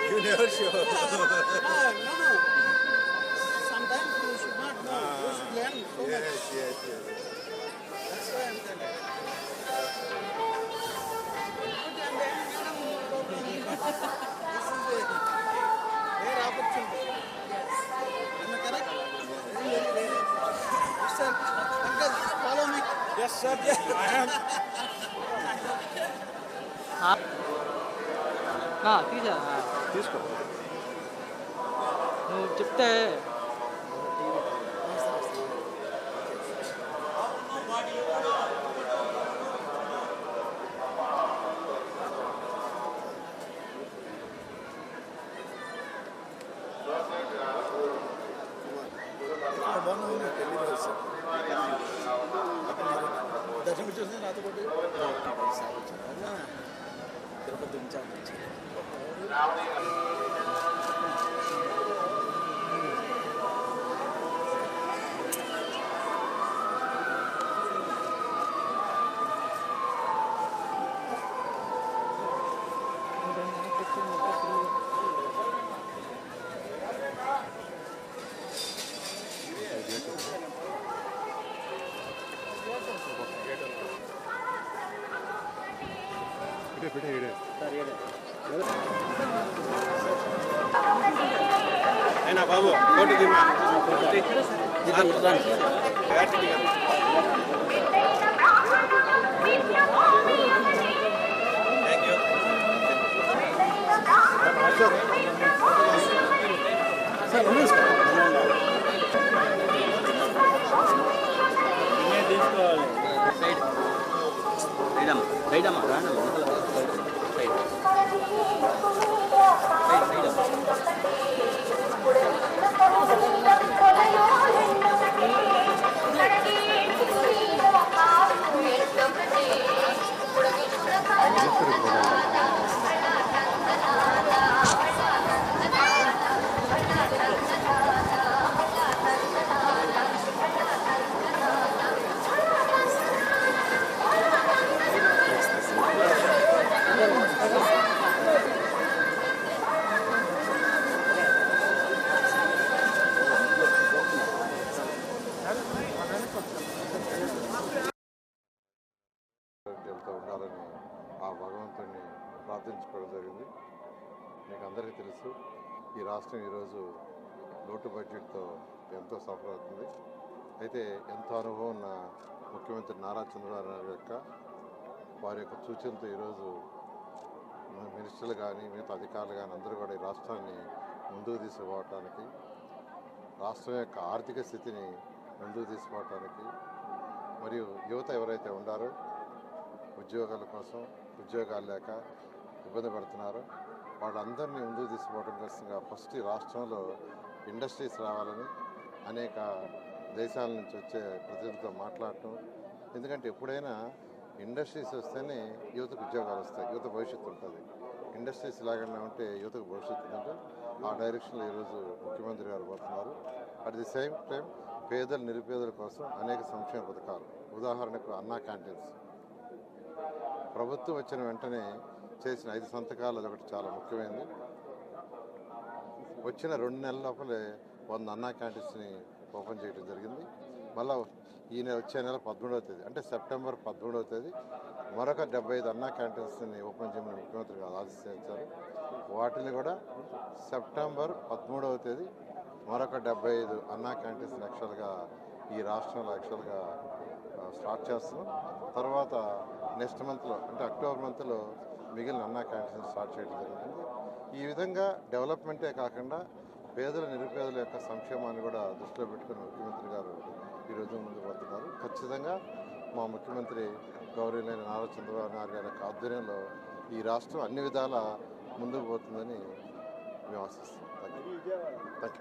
You never sure. No. Sometimes you should not know. You should learn so much. Yes. That's why I'm telling you. This is a rare opportunity. Am I correct? Very. Yes, sir. Uncle, follow me. Yes, sir. I am. తీసుకో నువ్వు చెప్తే దర్శనం చూసి నాతో పాటు Tirupati incharge అయినా బాబు కోటి దిమ్మా రైడమ్మా రానమ్మా ఉండాలని ఆ భగవంతుడిని ప్రార్థించుకోవడం జరిగింది. మీకు అందరికీ తెలుసు, ఈ రాష్ట్రం ఈరోజు లోటు బడ్జెట్తో ఎంతో సఫర్ అవుతుంది. అయితే ఎంతో అనుభవం ఉన్న ముఖ్యమంత్రి నారా చంద్రబాబు నాయుడు వారి యొక్క సూచనతో ఈరోజు మినిస్టర్లు కానీ మిగతా అధికారులు కానీ అందరూ కూడా ఈ రాష్ట్రాన్ని ముందుకు తీసుకుపోవటానికి, రాష్ట్రం యొక్క ఆర్థిక స్థితిని ముందుకు తీసుకుపోవటానికి, మరియు యువత ఎవరైతే ఉండారో ఉద్యోగాల కోసం ఉద్యోగాలు లేక ఇబ్బంది పడుతున్నారో వాళ్ళందరినీ ముందుకు తీసుకుపోవడం కోసంగా ఫస్ట్ ఈ రాష్ట్రంలో ఇండస్ట్రీస్ రావాలని అనేక దేశాల నుంచి వచ్చే ప్రతినిధులతో మాట్లాడటం. ఎందుకంటే ఎప్పుడైనా ఇండస్ట్రీస్ వస్తేనే యువతకు ఉద్యోగాలు వస్తాయి, యువత భవిష్యత్తు ఉంటుంది. ఇండస్ట్రీస్ లాగానే ఉంటే యువతకు భవిష్యత్తు ఉంటే ఆ డైరెక్షన్లో ఈరోజు ముఖ్యమంత్రి గారు పోతున్నారు. అట్ ది సేమ్ టైం పేదలు నిరుపేదల కోసం అనేక సంక్షేమ పథకాలు, ఉదాహరణకు అన్నా క్యాంటీన్స్ ప్రభుత్వం వచ్చిన వెంటనే చేసిన 5 సంతకాలు అదొకటి చాలా ముఖ్యమైనది. వచ్చిన 2 నెలల లోపలే 100 అన్నా క్యాంటీన్స్ని ఓపెన్ చేయడం జరిగింది. మళ్ళీ వచ్చే నెల 13వ తేదీ అంటే సెప్టెంబర్ 13వ తేదీ మరొక 75 అన్నా క్యాంటీన్స్ని ఓపెన్ చేయమని ముఖ్యమంత్రి గారు ఆదేశించారు. వాటిని కూడా సెప్టెంబర్ 13వ తేదీ మరొక 75 అన్నా క్యాంటీన్స్ యాక్చువల్గా ఈ రాష్ట్రంలో యాక్చువల్గా స్టార్ట్ చేస్తున్నాం. తర్వాత నెక్స్ట్ మంత్లో అంటే అక్టోబర్ మంత్లో మిగిలిన అన్నా క్యాంటీన్స్ స్టార్ట్ చేయడం జరుగుతుంది. ఈ విధంగా డెవలప్మెంటే కాకుండా పేదల నిరుపేదల యొక్క సంక్షేమాన్ని కూడా దృష్టిలో పెట్టుకుని ముఖ్యమంత్రి గారు ఈరోజు ముందుకు పోతున్నారు. ఖచ్చితంగా మా ముఖ్యమంత్రి గౌరవనీయులైన నారా చంద్రబాబు నాయుడు గారి యొక్క ఆధ్వర్యంలో ఈ రాష్ట్రం అన్ని విధాల ముందుకు పోతుందని మేము ఆశిస్తున్నాం. Thank you.